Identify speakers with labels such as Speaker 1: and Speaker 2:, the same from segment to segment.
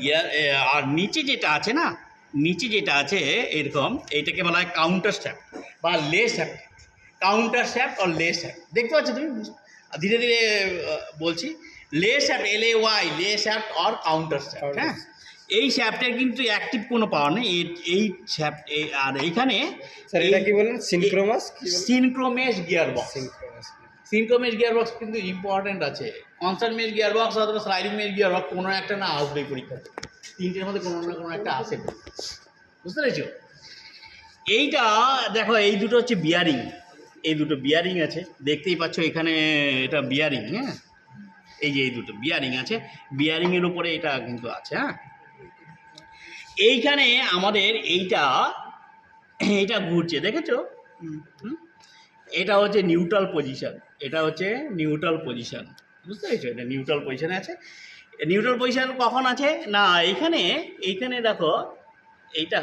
Speaker 1: Gear আর নিচে যেটা আছে না, নিচে যেটা আছে এরকম, এইটাকে বলা হয় কাউন্টার শ্যাফট বা লে শ্যাফট। কাউন্টার শ্যাফট আর লে শ্যাফট দেখতে পাচ্ছ তুমি, ধীরে ধীরে বলছি। লে শ্যাফট, LAY, লে শ্যাফট আর কাউন্টার শ্যাফট। হ্যাঁ, এই শ্যাফটের কিন্তু অ্যাক্টিভ কোনো পাওয়ার নেই। এই শ্যাফট আর এইখানে
Speaker 2: স্যার এটা কি বলেন? Synchronous,
Speaker 1: synchromesh gear box.
Speaker 2: Synchronous.
Speaker 1: Synchromesh gear box কিন্তু ইম্পর্টেন্ট আছে। কনস্ট্যান্ট মেশ গিয়ার বক্স অথবা স্লাইডিং মেশ গিয়ার বক্স কোনো একটা না আসবেই পরীক্ষাতে, তিনটের মধ্যে কোনো না কোনো একটা আসে, বুঝতে পেরেছো? এইটা দেখো, এই দুটো হচ্ছে বিয়ারিং, এই দুটো বিয়ারিং আছে, দেখতেই পাচ্ছ এখানে এটা বিয়ারিং। হ্যাঁ, এই যে এই দুটো বিয়ারিং আছে, বিয়ারিংয়ের উপরে এটা কিন্তু আছে। হ্যাঁ, এইখানে আমাদের এইটা ঘুরছে, দেখেছো? এটা হচ্ছে নিউট্রাল পজিশন, এটা হচ্ছে নিউট্রাল পজিশন, বুঝতে পেরেছো? এটা নিউট্রাল পজিশনে আছে। নিউট্রাল পজিশন কখন আছে না, এইখানে দেখো এইটা,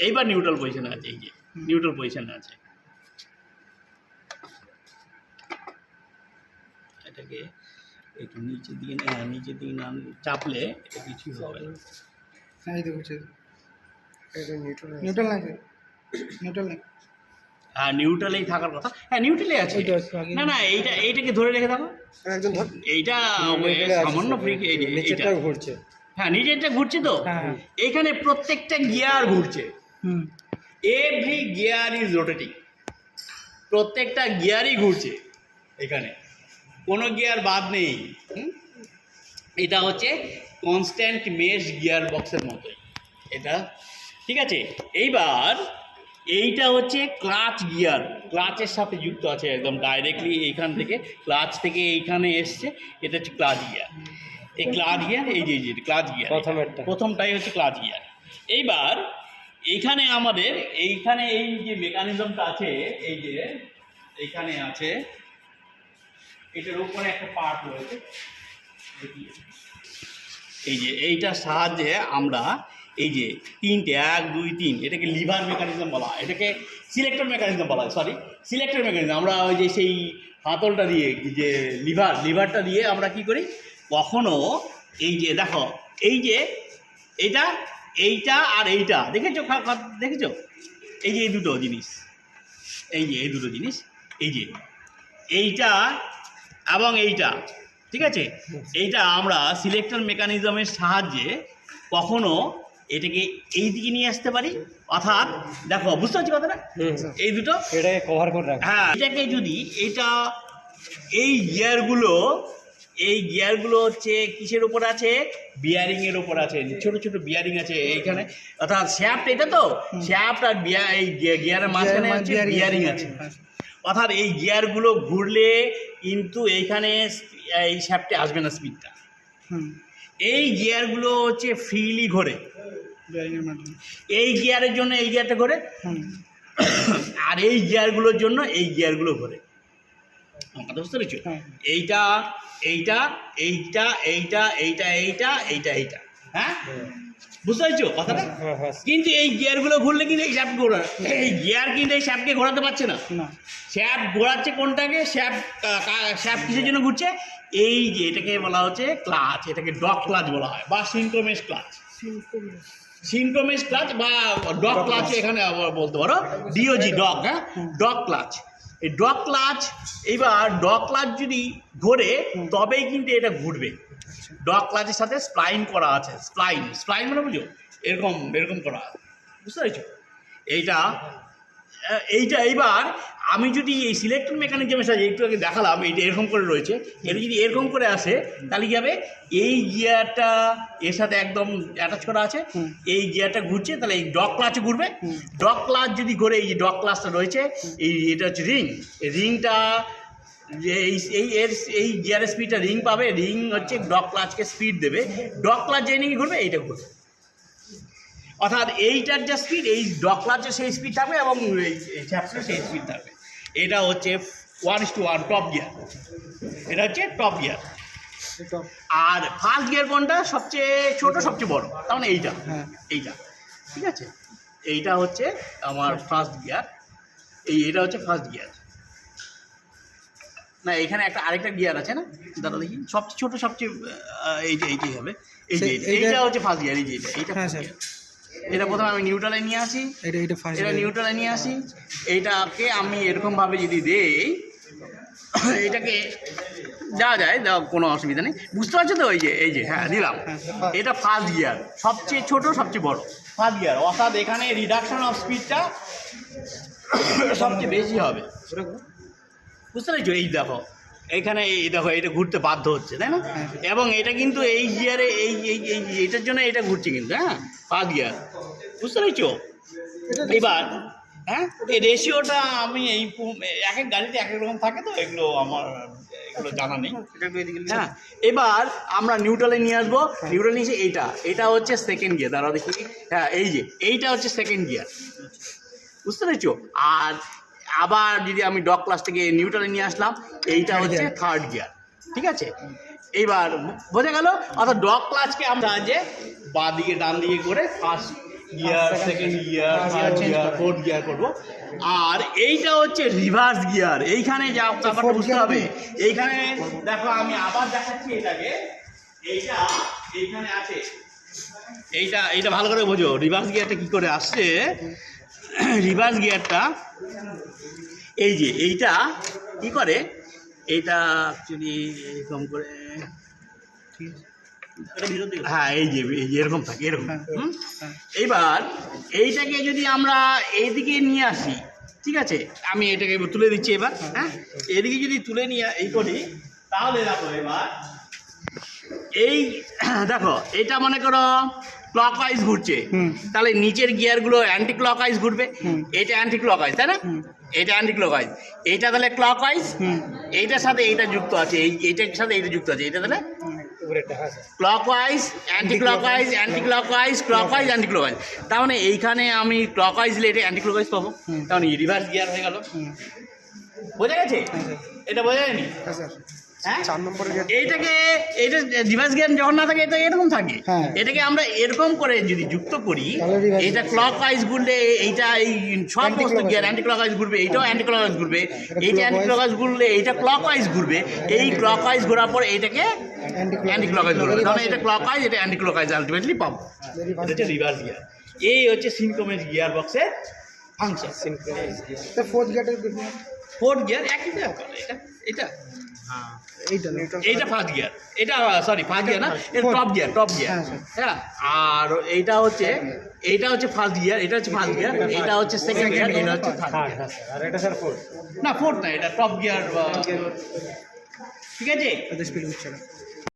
Speaker 1: এইবার নিউট্রাল পজিশনে আছে, এই যে নিউট্রাল পজিশনে আছে। এটাকে একটু নিচের দিকে না চাপলে এটা কিছুই হবে না।
Speaker 3: এই দেখো,
Speaker 2: এটা নিউট্রাল।
Speaker 3: নিউট্রাল নাই, নিউট্রাল নাই।
Speaker 1: হ্যাঁ, নিউট্রালেই থাকার কথা। হ্যাঁ, নিউট্রালে আছে।
Speaker 3: এইটা আছে, আগে
Speaker 1: না এইটাকে ধরে রেখে দেখো,
Speaker 2: একজন ধর।
Speaker 1: এইটা সামান্য ফ্রিক, এই যে
Speaker 2: নিচেরটা ঘুরছে।
Speaker 1: হ্যাঁ, নিচেরটা ঘুরছে তো।
Speaker 3: হ্যাঁ।
Speaker 1: এইখানে প্রত্যেকটা গিয়ার ঘুরছে,
Speaker 3: হুম,
Speaker 1: এভরি গিয়ার ইজ রোটেটিং, প্রত্যেকটা গিয়ারই ঘুরছে, এখানে কোনো গিয়ার বাদ নেই। এটা হচ্ছে কনস্ট্যান্ট মেশ গিয়ার বক্সের মতোই এটা, ঠিক আছে? এইবার এইটা হচ্ছে ক্লাচ গিয়ার, ক্লাচের সাথে যুক্ত আছে একদম ডাইরেক্টলি, এইখান থেকে ক্লাচ থেকে এইখানে এসছে, এটা হচ্ছে ক্লাচ গিয়ার। এই ক্লাচ গিয়ার, এই যে ক্লাচ গিয়ার, প্রথমটাই হচ্ছে ক্লাচ গিয়ার। এইবার এইখানে আমাদের এইখানে এই যে মেকানিজমটা আছে, এই যে এইখানে আছে, এটার উপরে একটা পার্ট রয়েছে, এই যে এইটার সাহায্যে আমরা এই যে তিনটে 1 2 3, এটাকে লিভার মেকানিজম বলা হয়, এটাকে সিলেক্টর মেকানিজম বলা হয়, সিলেক্টর মেকানিজম। আমরা ওই যে সেই হাতলটা দিয়ে, যে লিভারটা দিয়ে আমরা কি করি, কখনো এই যে দেখো, এই যে এইটা আর এইটা দেখেছো, এই যে এই দুটো জিনিস, এই যে এইটা এবং এইটা, ঠিক আছে? এইটা আমরা সিলেক্টর মেকানিজমের সাহায্যে কখনো এটাকে এই দিকে নিয়ে আসতে পারি, অর্থাৎ দেখো, বুঝতে পারছি কথাটা? এই দুটো
Speaker 2: এটাকে কভার করে রাখে।
Speaker 1: হ্যাঁ, এটাকে যদি এই গিয়ারগুলো হচ্ছে কিসের উপর আছে, বিয়ারিংয়ের উপর আছে, ছোট ছোট বিয়ারিং আছে এইখানে, অর্থাৎ শ্যাফট, এটা তো শ্যাফট আর এই গিয়ারের মাঝখানে হচ্ছে বিয়ারিং আছে, অর্থাৎ এই গিয়ারগুলো ঘুরলে কিন্তু এইখানে এই শ্যাফটে আসবে না স্পিডটা। এই গিয়ারগুলো হচ্ছে ফ্রিলি ঘোরে, এই গিয়ারের জন্য এই গিয়ারটা ঘোরে, আর এই গিয়ারগুলোর জন্য এই গিয়ারগুলো ঘোরে। কথা বুঝতে পেরেছো? এইটা, হ্যাঁ, বুঝতে পেরেছো কথাটা? কিন্তু এই গিয়ারগুলো ঘুরলে কিন্তু এই শ্যাফট ঘোরা, এই গিয়ার কিন্তু এই শ্যাফটকে ঘোরাতে পারছে না। শ্যাফট ঘোরাচ্ছে কোনটাকে, শ্যাফট কিসের জন্য ঘুরছে, এই যে এটাকে বলা হচ্ছে ক্লাচ, এটাকে ডগ ক্লাচ বলা হয় বা সিনক্রোমেশ ক্লাচ, বা ডগ ক্লাচ, এখানে আবার বলতে পারো DOG, ডগ। হ্যাঁ, ডগ ক্লাচ, এই ডগ ক্লাচ। এইবার ডগ ক্লাচ যদি ঘোরে তবেই কিন্তু এটা ঘুরবে। ডগ ক্লাচের সাথে স্প্লাইন করা আছে, স্প্লাইন মানে বুঝো, এরকম করা আছে, বুঝতে পেরেছো? এইটা এইবার আমি যদি এই সিলেক্টর মেকানিজমের সাথে একটু আগে দেখালাম, এইটা এরকম করে রয়েছে, এটা যদি এরকম করে আসে তাহলে কী হবে, এই গিয়ারটা এর সাথে একদম অ্যাটাচ করা আছে, এই গিয়ারটা ঘুরছে, তাহলে এই ডগ ক্লাচে ঘুরবে। ডগ ক্লাচ যদি ঘুরে, এই যে ডগ ক্লাচটা রয়েছে, এটা হচ্ছে রিং, এই রিংটা যে এই গিয়ারের স্পিডটা রিং পাবে, রিং হচ্ছে ডগ ক্লাচকে স্পিড দেবে, ডগ ক্লাচ যে নিয়ে ঘুরবে এইটা ঘুরবে, অর্থাৎ এইটার যা স্পিড, এই ডগ ক্লাচের সেই স্পিড থাকবে এবং এই শ্যাফটের সেই স্পিড থাকবে। এটা হচ্ছে 1:1 টপ গিয়ার, এটা হচ্ছে টপ গিয়ার। আর ফার্স্ট গিয়ার কোনটা, সবচেয়ে ছোট সবচেয়ে বড়, তার মানে এইটা, ঠিক আছে? এইটা হচ্ছে আমার ফার্স্ট গিয়ার, এটা হচ্ছে ফার্স্ট গিয়ার। না, এখানে আরেকটা গিয়ার আছে না, দাদা দেখি, সবচেয়ে ছোট সবচেয়ে এইটাই হবে, এই যে
Speaker 3: এইটা-
Speaker 1: এইটা হচ্ছে ফার্স্ট গিয়ার, এই যে এইটা
Speaker 3: হ্যাঁ
Speaker 1: first
Speaker 3: স্যার
Speaker 1: gear। এটা প্রথমে আমি নিউট্রালে নিয়ে আসি,
Speaker 3: এটা ফার্স্ট
Speaker 1: এটা নিউট্রালে নিয়ে আসি, এইটাকে আমি এরকমভাবে যদি দেই, এটাকে যা যায় দেওয়া কোনো অসুবিধা নেই, বুঝতে পারছো তো? এই যে হ্যাঁ দিলাম, এটা ফার্স্ট গিয়ার, সবচেয়ে ছোট সবচেয়ে বড় ফার্স্ট গিয়ার, অর্থাৎ এখানে রিডাকশন অফ স্পিডটা সবচেয়ে বেশি হবে, বুঝতে পেরেছো? এই দেখো এইখানে এই দেখো এটা ঘুরতে বাধ্য হচ্ছে, তাই না? এবং এটা কিন্তু এই গিয়ারে এই এই এই এটার জন্য এটা ঘুরছে কিন্তু, হ্যাঁ ফার্স্ট গিয়ার, বুঝতে পেরেছো? এবার হ্যাঁ এই রেশিওটা আমি এই এক এক গাড়িতে এক এক রকম থাকে, তো এগুলো আমার এগুলো জানা নেই। হ্যাঁ এবার আমরা নিউট্রালে নিয়ে আসবো, নিউট্রাল নিয়ে এসে এটা হচ্ছে সেকেন্ড গিয়ার, দাঁড়াও দেখি, হ্যাঁ এই যে এইটা হচ্ছে সেকেন্ড গিয়ার, বুঝতে পেরেছো? আর আবার যদি আমি ডগ ক্লাস থেকে নিউট্রালে নিয়ে আসলাম, এইটা হচ্ছে থার্ড গিয়ার, ঠিক আছে? এইবার বোঝা গেল, অর্থাৎ ডগ ক্লাসকে আমরা যে বাঁ দিকে ডান দিকে করে first gear, second gear, third gear, fourth gear করবো। আর এইটা হচ্ছে রিভার্স গিয়ার, এইখানে যা ব্যাপারটা বুঝতে হবে, এইখানে দেখো আমি আবার দেখাচ্ছি এটাকে, এইটা এইখানে আছে, এইটা ভালো করে বোঝো রিভার্স গিয়ারটা কী করে আসছে। রিভার্স গিয়ারটা এই যে এইটা কী করে, এইটা অ্যাকচুয়ালি এরকম করে, হ্যাঁ এই যে এরকম থাকে এরকম, এইবার এইটাকে যদি আমরা এইদিকে নিয়ে আসি, ঠিক আছে, আমি এটাকে তুলে দিচ্ছি এবার, হ্যাঁ এদিকে যদি তুলে নিয়ে এই করি, তাহলে দেখো এবার এই দেখো এটা মনে করো ক্লকওয়াইজ ঘুরছে, তাহলে নিচের গিয়ারগুলো অ্যান্টি ক্লকওয়াইজ ঘুরবে, এটা অ্যান্টি ক্লকওয়াইজ, তাই না? এটা অ্যান্টি ক্লকওয়াইজ, এইটা তাহলে ক্লকওয়াইজ, এইটার সাথে এইটা যুক্ত আছে, এইটার সাথে এইটা যুক্ত আছে, এটা তাহলে clockwise, anti clockwise, anti clockwise, clockwise, anti clockwise. তার মানে এইখানে আমি ক্লকওয়াইজ দিলে এটা অ্যান্টি ক্লকওয়াইজ পাবো, তার মানে রিভার্স গিয়ার হয়ে গেল, বোঝা গেছে? এটা বোঝা যায়নি? হ্যাঁ
Speaker 2: 4 নম্বরের গেট
Speaker 1: এইটাকে এইটা রিভার্স গিয়ার যখন না থাকে এটা এরকম থাকে,
Speaker 3: হ্যাঁ।
Speaker 1: এটাকে আমরা এরকম করে যদি যুক্ত করি,
Speaker 3: তাহলে reverse
Speaker 1: এটা ক্লকওয়াইজ ঘুরলে এইটা এই সমস্ত গিয়ার অ্যান্টি ক্লকওয়াইজ ঘুরবে, এইটাও অ্যান্টি ক্লকওয়াইজ ঘুরবে, এইটা অ্যান্টি ক্লকওয়াইজ ঘুরলে এইটা ক্লকওয়াইজ ঘুরবে, এই ক্লকওয়াইজ ঘোরার পর এইটাকে অ্যান্টি ক্লকওয়াইজ ঘুরবে, তাহলে এটা ক্লকওয়াইজ, এটা অ্যান্টি ক্লকওয়াইজ আলটিমেটলি পাবো, এটা হচ্ছে রিভার্স গিয়ার। এই হচ্ছে সিনক্রোনাস গিয়ার বক্সের ফাংশন।
Speaker 3: তো ফোর্থ গেটের
Speaker 1: ফোর্থ গিয়ার একই ব্যাপার, এটা হ্যাঁ
Speaker 3: এইটা
Speaker 1: এইটা ফার্স্ট গিয়ার, এটা সরি ফার্স্ট গিয়ার না, এটা টপ গিয়ার, টপ গিয়ার, হ্যাঁ। আর এইটা হচ্ছে ফার্স্ট গিয়ার, এটা হচ্ছে ফার্স্ট গিয়ার, এটা হচ্ছে সেকেন্ড গিয়ার, এটা হচ্ছে থার্ড গিয়ার।
Speaker 2: আর এটা স্যার 4
Speaker 1: না ফোর্থ না, এটা টপ গিয়ার, ঠিক আছে?
Speaker 3: স্পিড হচ্ছে না।